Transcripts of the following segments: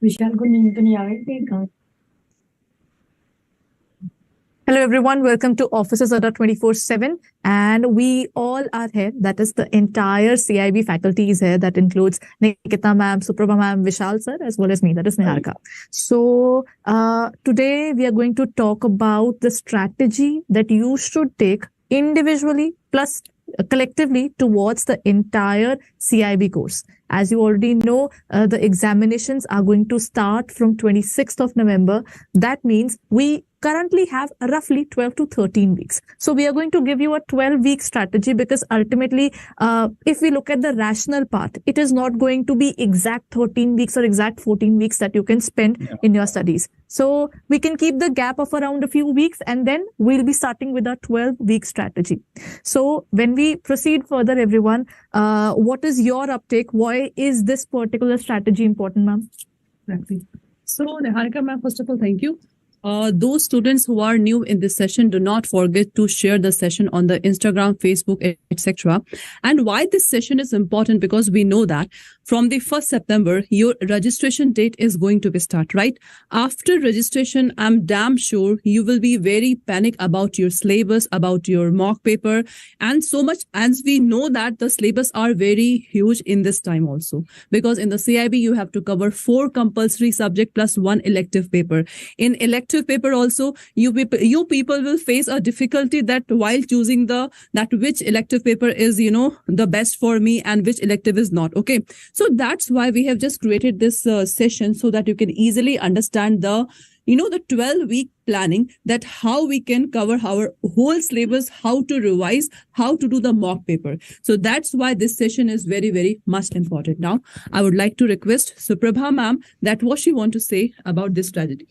विशाल को नींद तो नहीं आ रही थी कहाँ? Hello everyone, welcome to Offices Adda 24/7 and we all are here, that is the entire CIB faculty is here, that includes Nikita ma'am, Suprabha ma'am, Vishal sir as well as me, that is Niharika. So today we are going to talk about the strategy that you should take individually plus collectively towards the entire CIB course. As you already know, the examinations are going to start from 26th of November. That means we currently have roughly 12 to 13 weeks. So we are going to give you a 12-week strategy because ultimately, if we look at the rational part, it is not going to be exact 13 weeks or exact 14 weeks that you can spend in your studies. So we can keep the gap of around a few weeks and then we'll be starting with a 12-week strategy. So when we proceed further, everyone, what is your uptake? Why is this particular strategy important, ma'am? Exactly. So, Niharika ma'am, first of all, thank you. Those students who are new in this session, do not forget to share the session on the Instagram, Facebook, etc. And why this session is important, because we know that from the 1st September, your registration date is going to be start, right? After registration, I'm damn sure you will be very panic about your syllabus, about your mock paper, and so much, as we know that the syllabus are very huge in this time also, because in the CIB, you have to cover 4 compulsory subject plus 1 elective paper. In elective paper also, you people will face a difficulty that while choosing that which elective paper is the best for me and which elective is not. Okay, so that's why we have just created this session, so that you can easily understand the 12-week planning, that how we can cover our whole syllabus, how to revise, how to do the mock paper. So that's why this session is very, very much important. Now I would like to request Suprabha ma'am that what she want to say about this strategy.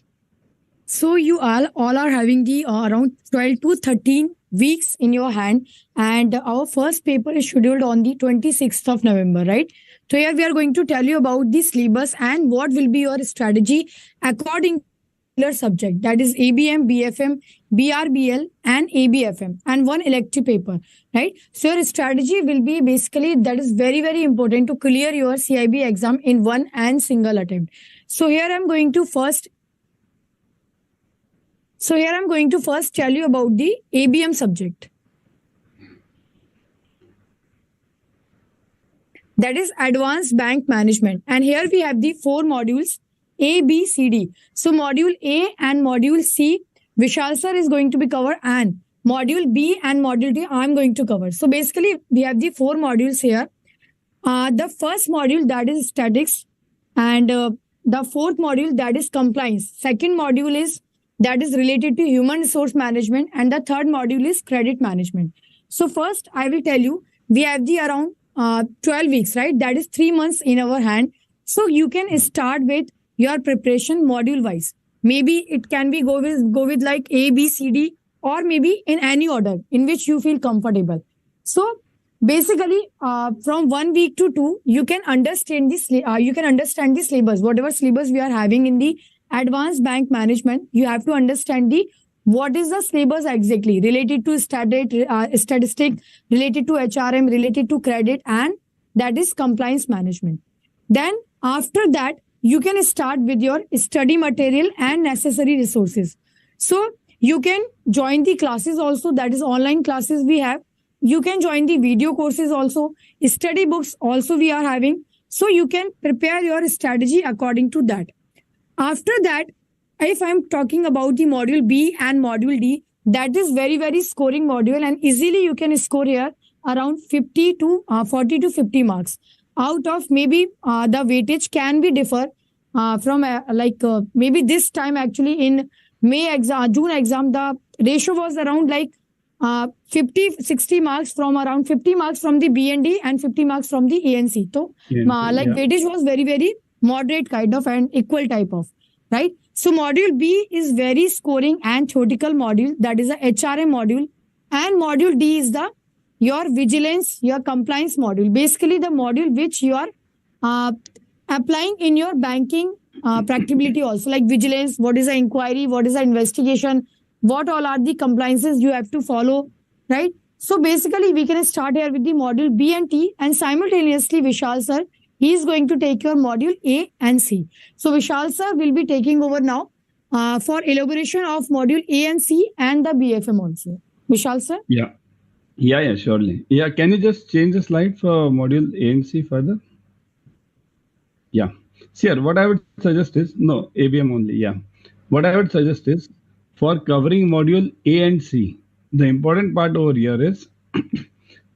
So you all are having the around 12 to 13 weeks in your hand, and our first paper is scheduled on the 26th of November, right? So here we are going to tell you about the syllabus and what will be your strategy according to your subject, that is ABM, BFM, BRBL and ABFM, and 1 elective paper, right? So your strategy will be basically, that is very, very important to clear your CIB exam in one and single attempt. So here I'm going to first tell you about the ABM subject. That is Advanced Bank Management. And here we have the 4 modules, A, B, C, D. So module A and module C, Vishal sir is going to be covered, and module B and module D I'm going to cover. So basically we have the 4 modules here. The first module, that is statistics, and the 4th module, that is compliance. Second module is that is related to human resource management, and the 3rd module is credit management. So first I will tell you, we have the around 12 weeks, right? That is 3 months in our hand. So you can start with your preparation module wise. Maybe it can be go with like A, B, C, D, or maybe in any order in which you feel comfortable. So basically, from 1 week to 2, you can understand this. You can understand the syllabus, whatever syllabus we are having in the Advanced Bank Management. You have to understand what is the syllabus exactly related to statistic, related to HRM, related to credit, and that is compliance management. Then after that, you can start with your study material and necessary resources. So you can join the classes also, that is online classes we have. You can join the video courses also, study books also we are having. So you can prepare your strategy according to that. After that, if I'm talking about the module B and module D, that is very, very scoring module, and easily you can score here around 40 to 50 marks. Out of maybe the weightage can be differ from maybe this time actually in June exam, the ratio was around like 60 marks from around 50 marks from the BND and 50 marks from the ANC. So weightage was very, very moderate kind of and equal type of, right? So module B is very scoring and theoretical module, that is a HRM module, and module D is your vigilance, your compliance module, basically the module which you are applying in your banking practicability also, like vigilance, what is the inquiry, what is the investigation, what all are the compliances you have to follow, right? So basically we can start here with the module B and T, and simultaneously Vishal sir, He is going to take your module A and C. So Vishal sir will be taking over now for elaboration of module A and C and the BFM also. Vishal sir? Yeah, surely. Yeah, can you just change the slide for module A and C further? Yeah. Sure, what I would suggest is, no, ABM only, yeah. What I would suggest is, for covering module A and C, the important part over here is,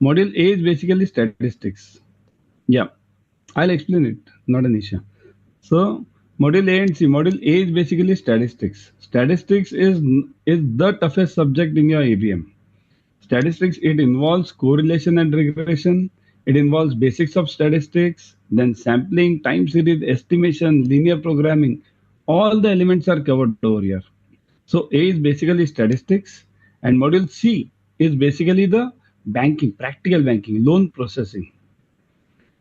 module A is basically statistics. Yeah, I'll explain it, not an issue. So, module A and C, module A is basically statistics. Statistics is the toughest subject in your ABM. Statistics, it involves correlation and regression. It involves basics of statistics, then sampling, time series, estimation, linear programming. All the elements are covered over here. So A is basically statistics, and module C is basically the banking, practical banking, loan processing.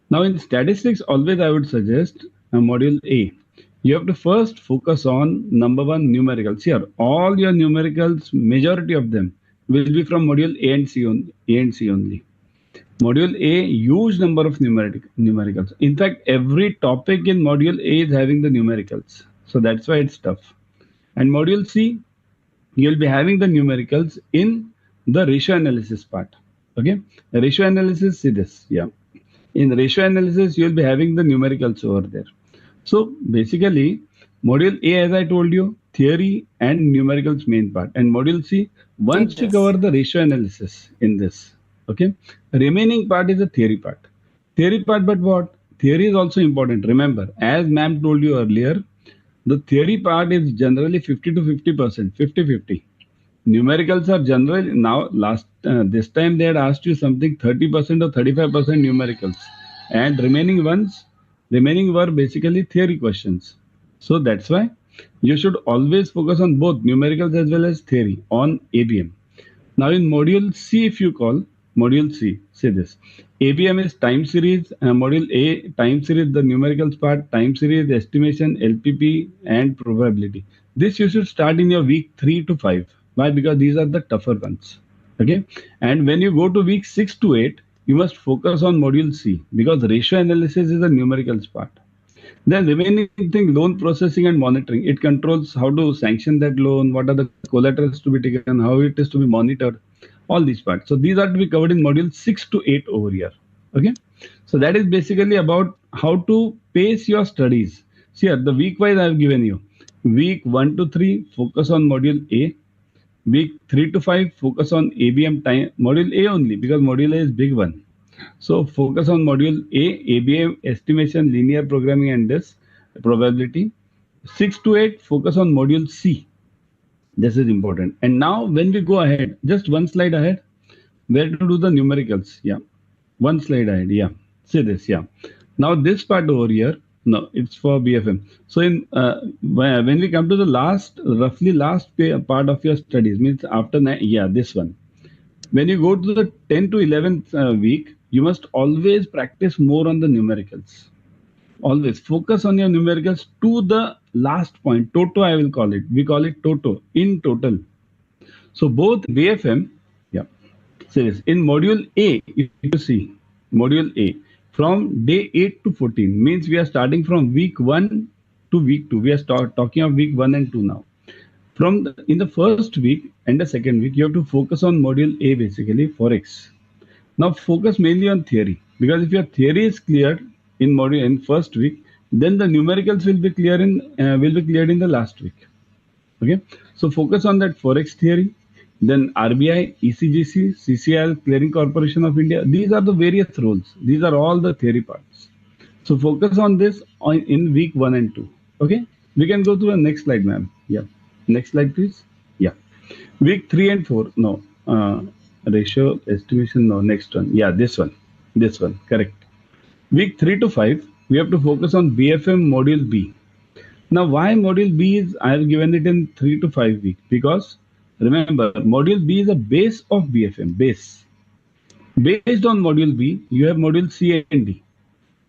Now in statistics, always I would suggest module A. You have to first focus on number one, numericals. Here, all your numericals, majority of them will be from module A and C only. Module A, huge number of numericals. In fact, every topic in module A is having the numericals. So that's why it's tough. And module C, you'll be having the numericals in the ratio analysis part. Okay, the ratio analysis, see this, yeah. In the ratio analysis, you'll be having the numericals over there. So basically, module A, as I told you, theory and numericals main part. And module C, once you cover the ratio analysis in this, okay, remaining part is the theory part. Theory part, but what? Theory is also important. Remember, as ma'am told you earlier, the theory part is generally 50 to 50%, 50-50. Numericals are generally, now this time they had asked you something 30% or 35% numericals, and remaining were basically theory questions. So that's why you should always focus on both numericals as well as theory on ABM. Now in module C, if you call module C, say this, ABM is time series, module A, time series, the numericals part, time series, estimation, LPP, and probability. This you should start in your week 3 to 5. Why? Because these are the tougher ones. Okay. And when you go to week 6 to 8, you must focus on module C, because ratio analysis is a numericals part. Then remaining thing, loan processing and monitoring. It controls how to sanction that loan, what are the collaterals to be taken, how it is to be monitored, all these parts. So these are to be covered in module 6 to 8 over here. Okay. So that is basically about how to pace your studies. See here, the week wise I have given you. Week 1 to 3, focus on module A. Week 3 to 5, focus on ABM time, module A only, because module A is big one. So focus on module A, ABM, estimation, linear programming, and this probability. 6 to 8, focus on module C. This is important. And now when we go ahead, just one slide ahead, where to do the numericals. Yeah. One slide ahead. Yeah. See this. Yeah. Now this part over here, no, it's for BFM. So in when we come to the roughly last part of your studies, means after this one. When you go to the 10 to 11th week, you must always practice more on the numericals. Always focus on your numericals to the last point. Toto, I will call it. We call it Toto in total. So both BFM, yeah. So this in module A, if you see module A, from day 8 to 14 means we are starting from week 1 to week 2. We are talking of week 1 and 2 now. In the first week and the second week, you have to focus on module A, basically Forex. Now focus mainly on theory, because if your theory is cleared in first week, then the numericals will be cleared in the last week. Okay, so focus on that Forex theory. Then RBI, ECGC, CCIL, Clearing Corporation of India. These are the various roles. These are all the theory parts. So focus on this in week 1 and 2. Okay, we can go to the next slide, ma'am. Yeah, next slide, please. Yeah, week 3 and 4. No, ratio estimation. No, next one. Yeah, this one. Correct. Week 3 to 5, we have to focus on BFM module B. Now, why module B is, I have given it in 3 to 5 weeks, because remember, module B is a base of BFM, base. Based on module B, you have module C and D.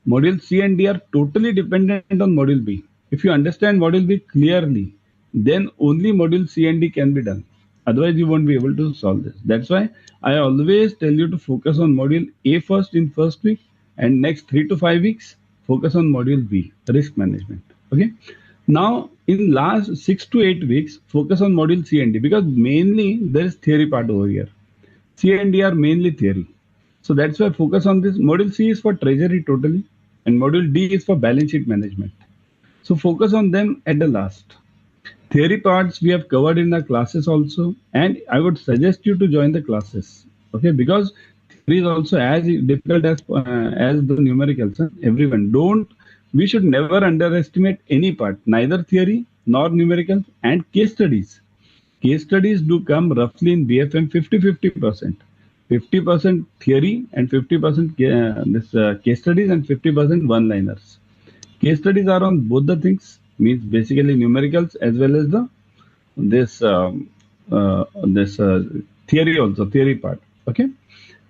Module C and D are totally dependent on module B. If you understand module B clearly, then only module C and D can be done. Otherwise, you won't be able to solve this. That's why I always tell you to focus on module A first in first week, and next 3 to 5 weeks, focus on module B, risk management. Okay. Now, in last 6 to 8 weeks, focus on module C and D, because mainly there is theory part over here. C and D are mainly theory. So that's why focus on this. Module C is for treasury totally, and module D is for balance sheet management. So focus on them at the last. Theory parts we have covered in the classes also, and I would suggest you to join the classes. Okay, because theory is also as difficult as the numericals. Everyone don't. We should never underestimate any part, neither theory nor numericals, and case studies. Case studies do come roughly in BFM 50-50%. 50% theory and 50% case studies and 50% one-liners. Case studies are on both the things, means basically numericals as well as the theory also, theory part. Okay.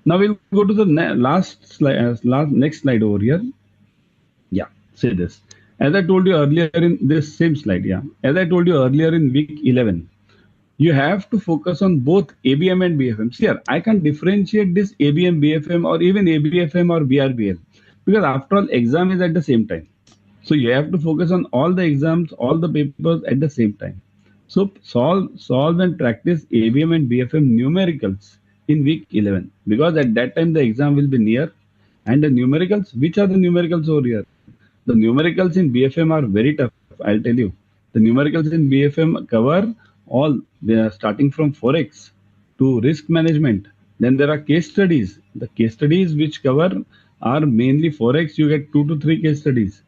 Now we'll go to the last slide, next slide over here. Yeah, say this. As I told you earlier in this same slide, yeah. As I told you earlier in week 11, you have to focus on both ABM and BFM. See here, I can differentiate this ABM, BFM, or even ABFM or BRBL, because after all, exam is at the same time. So you have to focus on all the exams, all the papers at the same time. So solve and practice ABM and BFM numericals in week 11, because at that time the exam will be near. And the numericals, which are the numericals over here? The numericals in BFM are very tough, I'll tell you. The numericals in BFM cover all, they are starting from Forex to risk management. Then there are case studies. The case studies which cover are mainly Forex, you get 2 to 3 case studies.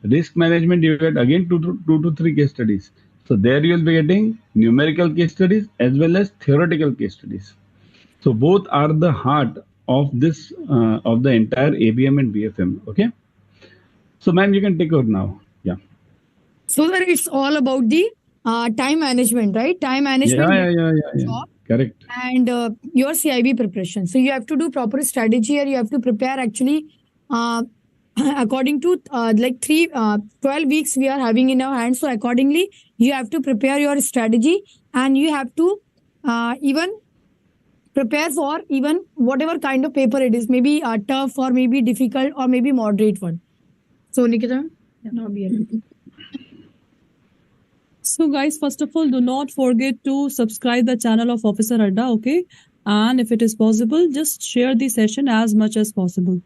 Risk management, you get again 2 to 3 case studies. So there you will be getting numerical case studies as well as theoretical case studies. So both are the heart of this of the entire ABM and BFM. Okay. So ma'am, you can take over now. Yeah. So that it's all about the time management, right? Time management. Yeah. Correct. And your CIB preparation. So you have to do proper strategy, or you have to prepare actually according to 12 weeks we are having in our hands. So accordingly, you have to prepare your strategy, and you have to even prepare for even whatever kind of paper it is, maybe tough or maybe difficult or maybe moderate one. So Nikita? So guys, first of all, do not forget to subscribe the channel of Officer Adda, okay? And if it is possible, just share the session as much as possible.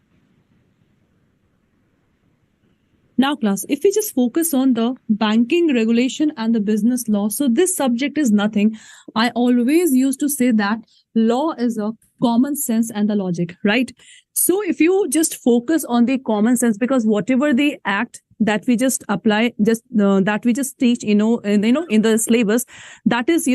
Now class, if we just focus on the banking regulation and the business law, so this subject is nothing. I always used to say that law is a common sense and the logic, right? So if you just focus on the common sense, because whatever the act that we just apply, that we just teach, in the syllabus, that is,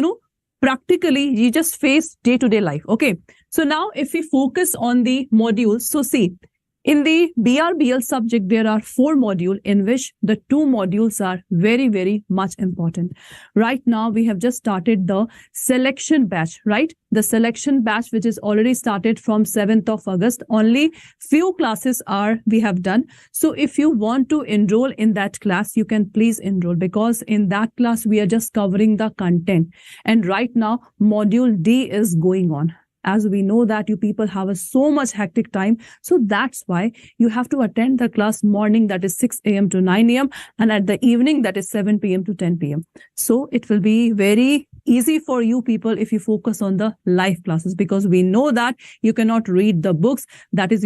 practically you just face day-to-day life. Okay. So now if we focus on the modules, so see, in the BRBL subject, there are 4 modules in which the 2 modules are very, very much important. Right now, we have just started the selection batch, right? The selection batch, which is already started from 7th of August. Only few classes we have done. So if you want to enroll in that class, you can please enroll, because in that class, we are just covering the content. And right now, module D is going on. As we know that you people have so much hectic time. So that's why you have to attend the class morning, that is 6 a.m. to 9 a.m. and at the evening, that is 7 p.m. to 10 p.m. So it will be very easy for you people if you focus on the live classes, because we know that you cannot read the books that is,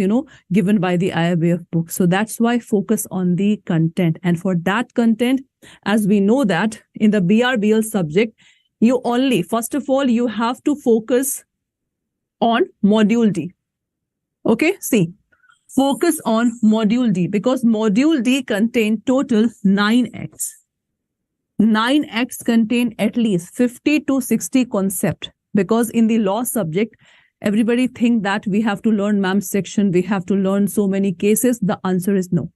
given by the IIBF book. So that's why focus on the content. And for that content, as we know that in the BRBL subject, first of all, you have to focus on module D. Okay, see, focus on module D, because module D contain total 9 acts. 9 acts contain at least 50 to 60 concept, because in the law subject, everybody think that we have to learn ma'am's section, we have to learn so many cases. The answer is no.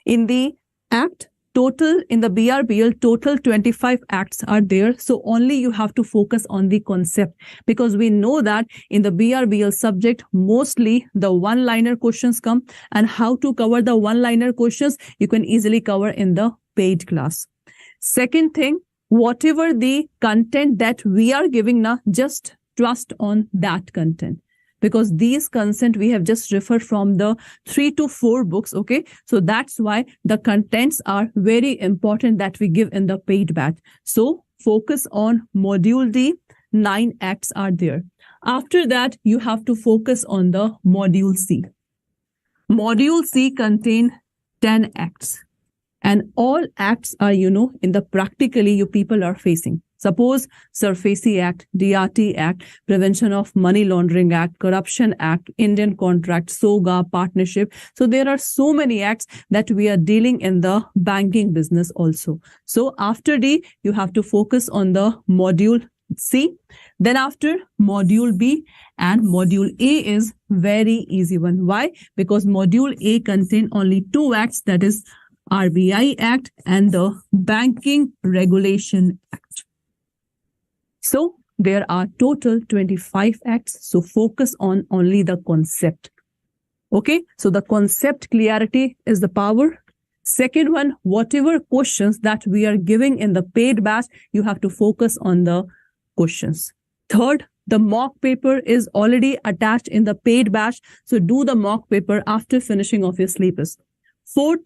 In the act, total in the BRBL, total 25 acts are there. So only you have to focus on the concept, because we know that in the BRBL subject, mostly the one-liner questions come, and how to cover the one-liner questions, you can easily cover in the paid class. Second thing, whatever the content that we are giving now, just trust on that content. because these consent we have just referred from the 3 to 4 books. Okay, so that's why the contents are very important that we give in the paid batch. So focus on module D. 9 acts are there. After that, you have to focus on the module C. Module C contain 10 acts, and all acts are, in the practically you people are facing. Suppose SURFACI Act, DRT Act, Prevention of Money Laundering Act, Corruption Act, Indian Contract, SOGA, Partnership. So there are so many acts that we are dealing in the banking business also. So after D, you have to focus on the module C. Then after module B, and module A is very easy one. Why? Because module A contain only 2 acts, that is RBI Act and the Banking Regulation Act. So there are total 25 acts. So focus on only the concept. Okay. So the concept clarity is the power. Second one, whatever questions that we are giving in the paid batch, you have to focus on the questions. Third, the mock paper is already attached in the paid batch. So do the mock paper after finishing of your syllabus. Fourth,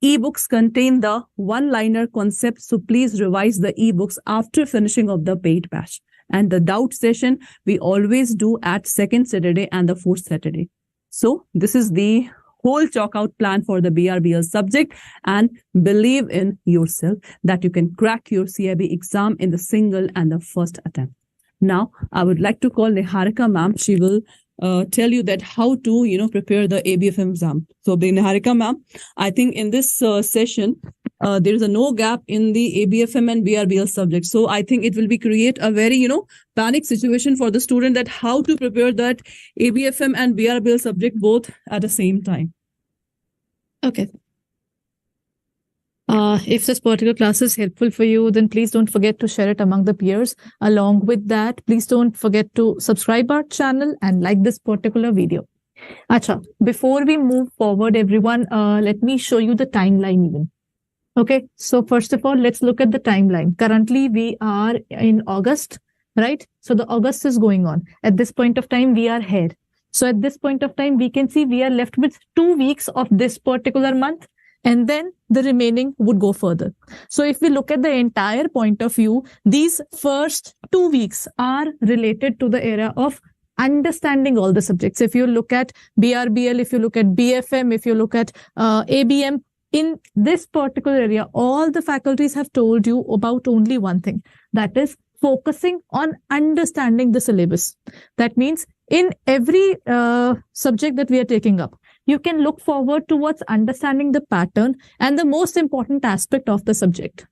ebooks contain the one-liner concept. So please revise the ebooks after finishing of the paid batch. And the doubt session, we always do at second Saturday and the fourth Saturday. So this is the whole chalk out plan for the BRBL subject, and believe in yourself that you can crack your CAIIB exam in the single and the first attempt. Now, I would like to call Niharika ma'am. She will tell you that how to, prepare the ABFM exam. So the Niharika ma'am, I think in this session, there is a no gap in the ABFM and BRBL subject. So I think it will be create a very, panic situation for the student that how to prepare that ABFM and BRBL subject both at the same time. Okay. If this particular class is helpful for you, then please don't forget to share it among the peers. Along with that, please don't forget to subscribe our channel and like this particular video. Acha, before we move forward, everyone, let me show you the timeline even. Okay, so first of all, let's look at the timeline. Currently, we are in August, right? So the August is going on. At this point of time, we are here. So at this point of time, we can see we are left with 2 weeks of this particular month, and then the remaining would go further. So if we look at the entire point of view, these first 2 weeks are related to the area of understanding all the subjects. If you look at BRBL, if you look at BFM, if you look at ABM, in this particular area, all the faculties have told you about only one thing, that is focusing on understanding the syllabus. That means in every subject that we are taking up, you can look forward towards understanding the pattern and the most important aspect of the subject.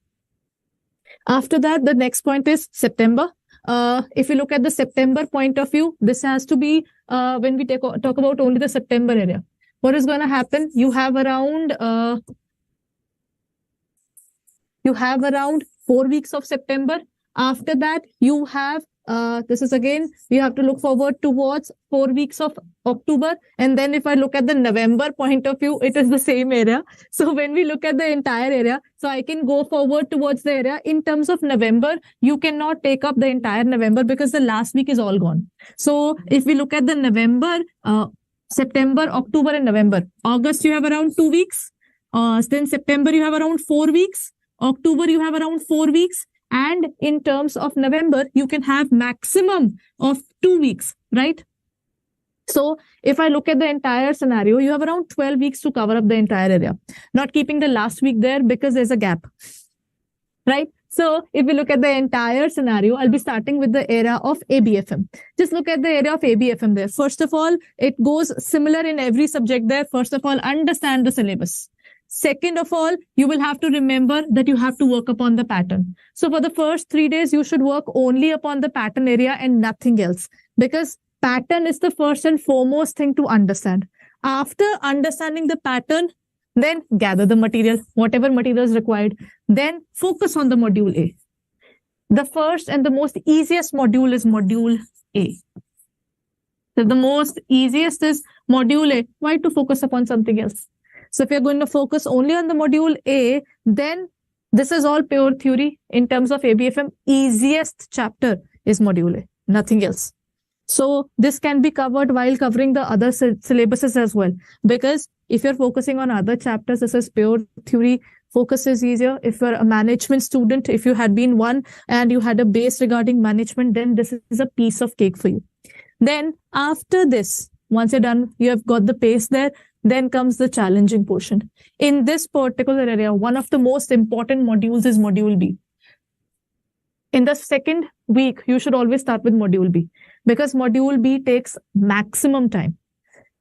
After that, the next point is September. If you look at the September point of view, this has to be when we talk about only the September area. What is going to happen? You have around 4 weeks of September. After that, you have this is again, you have to look forward towards 4 weeks of October. And then if I look at the November point of view, it is the same area. So when we look at the entire area, so I can go forward towards the area. In terms of November, you cannot take up the entire November because the last week is all gone. So if we look at the November, September, October, and November. August, you have around 2 weeks. Then September, you have around 4 weeks. October, you have around 4 weeks. And in terms of November, you can have maximum of 2 weeks, right? So if I look at the entire scenario, you have around 12 weeks to cover up the entire area. Not keeping the last week there because there's a gap, right? So if we look at the entire scenario, I'll be starting with the area of ABFM. Just look at the area of ABFM there. First of all, it goes similar in every subject there. First of all, understand the syllabus. Second of all, you will have to remember that you have to work upon the pattern. So for the first 3 days, you should work only upon the pattern area and nothing else, because pattern is the first and foremost thing to understand. After understanding the pattern, then gather the material, whatever material is required. Then focus on the module A. The first and the most easiest module is module A. So the most easiest is module A. Why to focus upon something else? So if you're going to focus only on the module A, then this is all pure theory. In terms of ABFM, easiest chapter is module A, nothing else. So this can be covered while covering the other syllabuses as well. Because if you're focusing on other chapters, this is pure theory. Focus is easier. If you're a management student, if you had been one and you had a base regarding management, then this is a piece of cake for you. Then after this, once you're done, you have got the pace there, then comes the challenging portion. In this particular area, one of the most important modules is module B. In the second week, you should always start with module B because module B takes maximum time.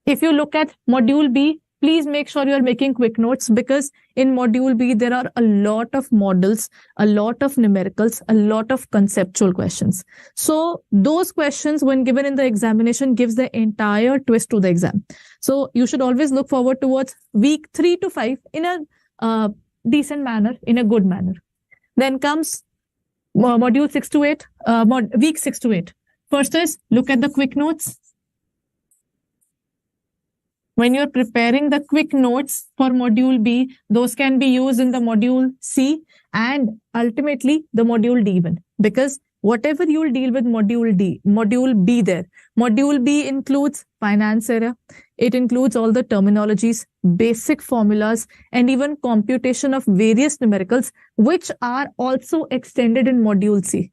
If you look at module B, please make sure you are making quick notes because in module B, there are a lot of models, a lot of numericals, a lot of conceptual questions. So those questions, when given in the examination, gives the entire twist to the exam. So you should always look forward towards week 3 to 5 in a decent manner, in a good manner. Then comes module 6 to 8, week 6 to 8. First is look at the quick notes. When you're preparing the quick notes for module B, those can be used in the module C and ultimately the module D even. Because whatever you'll deal with module B there. Module B includes finance area. It includes all the terminologies, basic formulas, and even computation of various numericals, which are also extended in module C.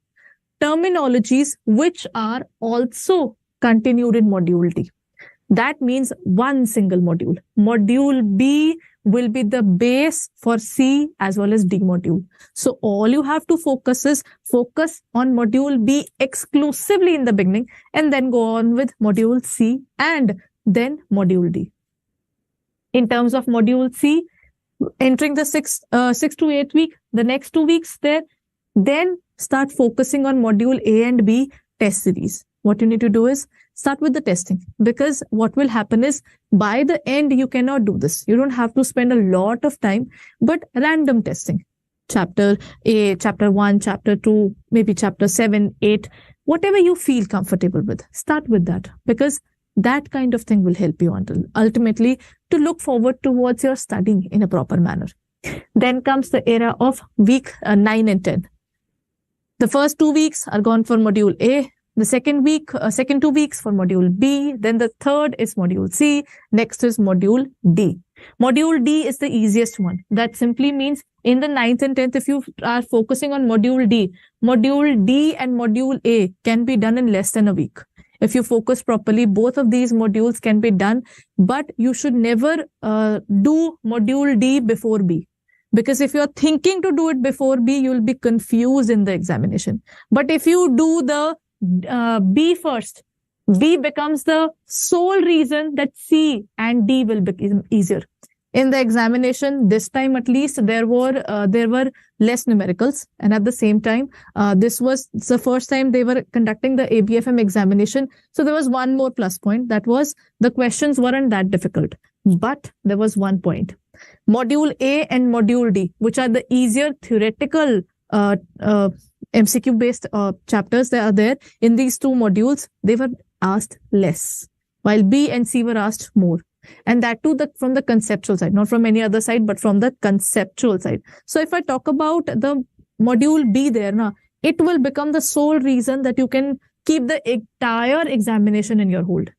Terminologies which are also continued in module D. That means one single module. Module B will be the base for C as well as D module. So all you have to focus on module B exclusively in the beginning and then go on with module C and then module D. In terms of module C, entering the 6 to 8 week, the next 2 weeks there, then start focusing on module A and B test series. What you need to do is start with the testing because what will happen is by the end, you cannot do this. You don't have to spend a lot of time, but random testing. Chapter A, chapter 1, chapter 2, maybe chapter 7, 8, whatever you feel comfortable with. Start with that because that kind of thing will help you until ultimately to look forward towards your studying in a proper manner. Then comes the era of week 9 and 10. The first 2 weeks are gone for module A. The second 2 weeks for module B. Then the third is module C. Next is module D. Module D is the easiest one. That simply means in the 9th and 10th, if you are focusing on module D and module A can be done in less than a week. If you focus properly, both of these modules can be done, but you should never do module D before B. Because if you're thinking to do it before B, you'll be confused in the examination. But if you do the B first, B becomes the sole reason that C and D will become easier. In the examination, this time at least, there were less numericals. And at the same time, this was the first time they were conducting the ABFM examination. So there was one more plus point. That was the questions weren't that difficult. But there was one point. Module A and Module D, which are the easier theoretical MCQ-based chapters that are there in these two modules, they were asked less, while B and C were asked more. And that too from the conceptual side, not from any other side, but from the conceptual side. So if I talk about the module B there, it will become the sole reason that you can keep the entire examination in your hold.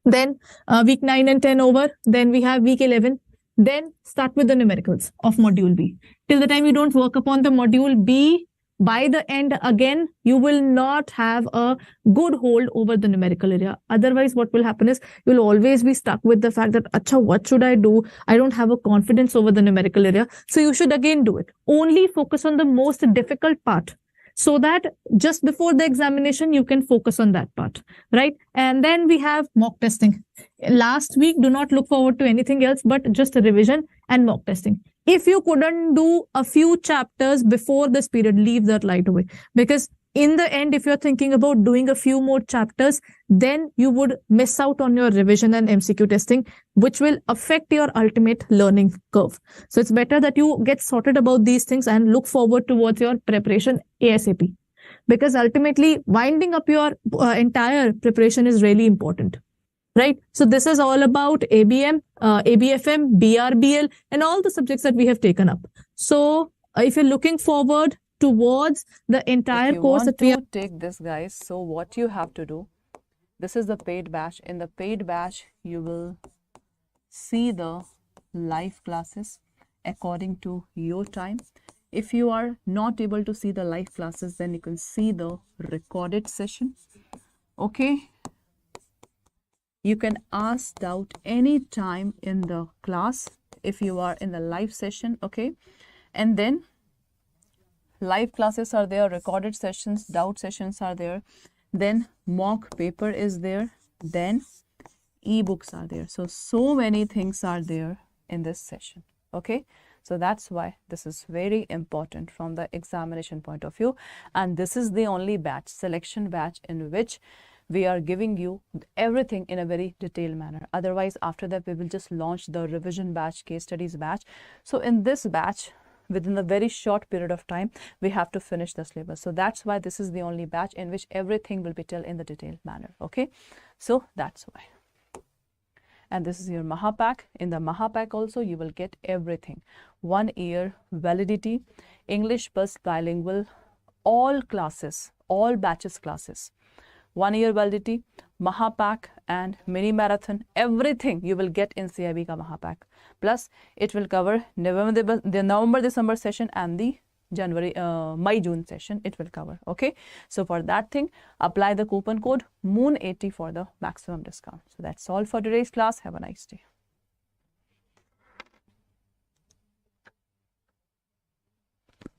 Then week 9 and 10 over, then we have week 11. Then start with the numericals of module B. Till the time you don't work upon the module B, by the end, again, you will not have a good hold over the numerical area. Otherwise, what will happen is you'll always be stuck with the fact that, acha, what should I do? I don't have a confidence over the numerical area. So you should again do it. Only focus on the most difficult part so that just before the examination, you can focus on that part, right? And then we have mock testing. Last week, do not look forward to anything else, but just a revision and mock testing. If you couldn't do a few chapters before this period, leave that right away. Because in the end, if you're thinking about doing a few more chapters, then you would miss out on your revision and MCQ testing, which will affect your ultimate learning curve. So it's better that you get sorted about these things and look forward towards your preparation ASAP. Because ultimately, winding up your entire preparation is really important. Right? So this is all about ABM, ABFM, BRBL, and all the subjects that we have taken up. So if you're looking forward towards the entire course that we take this, guys, so what you have to do, This is the paid batch. In the paid batch, you will see the live classes according to your time. If you are not able to see the live classes, then you can see the recorded session. Okay. You can ask doubt any time in the class if you are in the live session. Okay. And then live classes are there, recorded sessions, doubt sessions are there. Then mock paper is there. Then ebooks are there. So many things are there in this session. Okay. So that's why this is very important from the examination point of view. And this is the only batch, selection batch, in which we are giving you everything in a very detailed manner. Otherwise, after that, we will just launch the revision batch, case studies batch. So in this batch, within a very short period of time, we have to finish the syllabus. So that's why this is the only batch in which everything will be told in the detailed manner. Okay. So that's why. And this is your Mahapack. In the Mahapack also, you will get everything. 1 year validity, English plus bilingual, all classes, all batches classes. 1 year validity, Mahapack and mini marathon, everything you will get in CAIIB ka Mahapack. Plus, it will cover November-December session and the May-June session it will cover. Okay. So for that thing, apply the coupon code MOON80 for the maximum discount. So that's all for today's class. Have a nice day.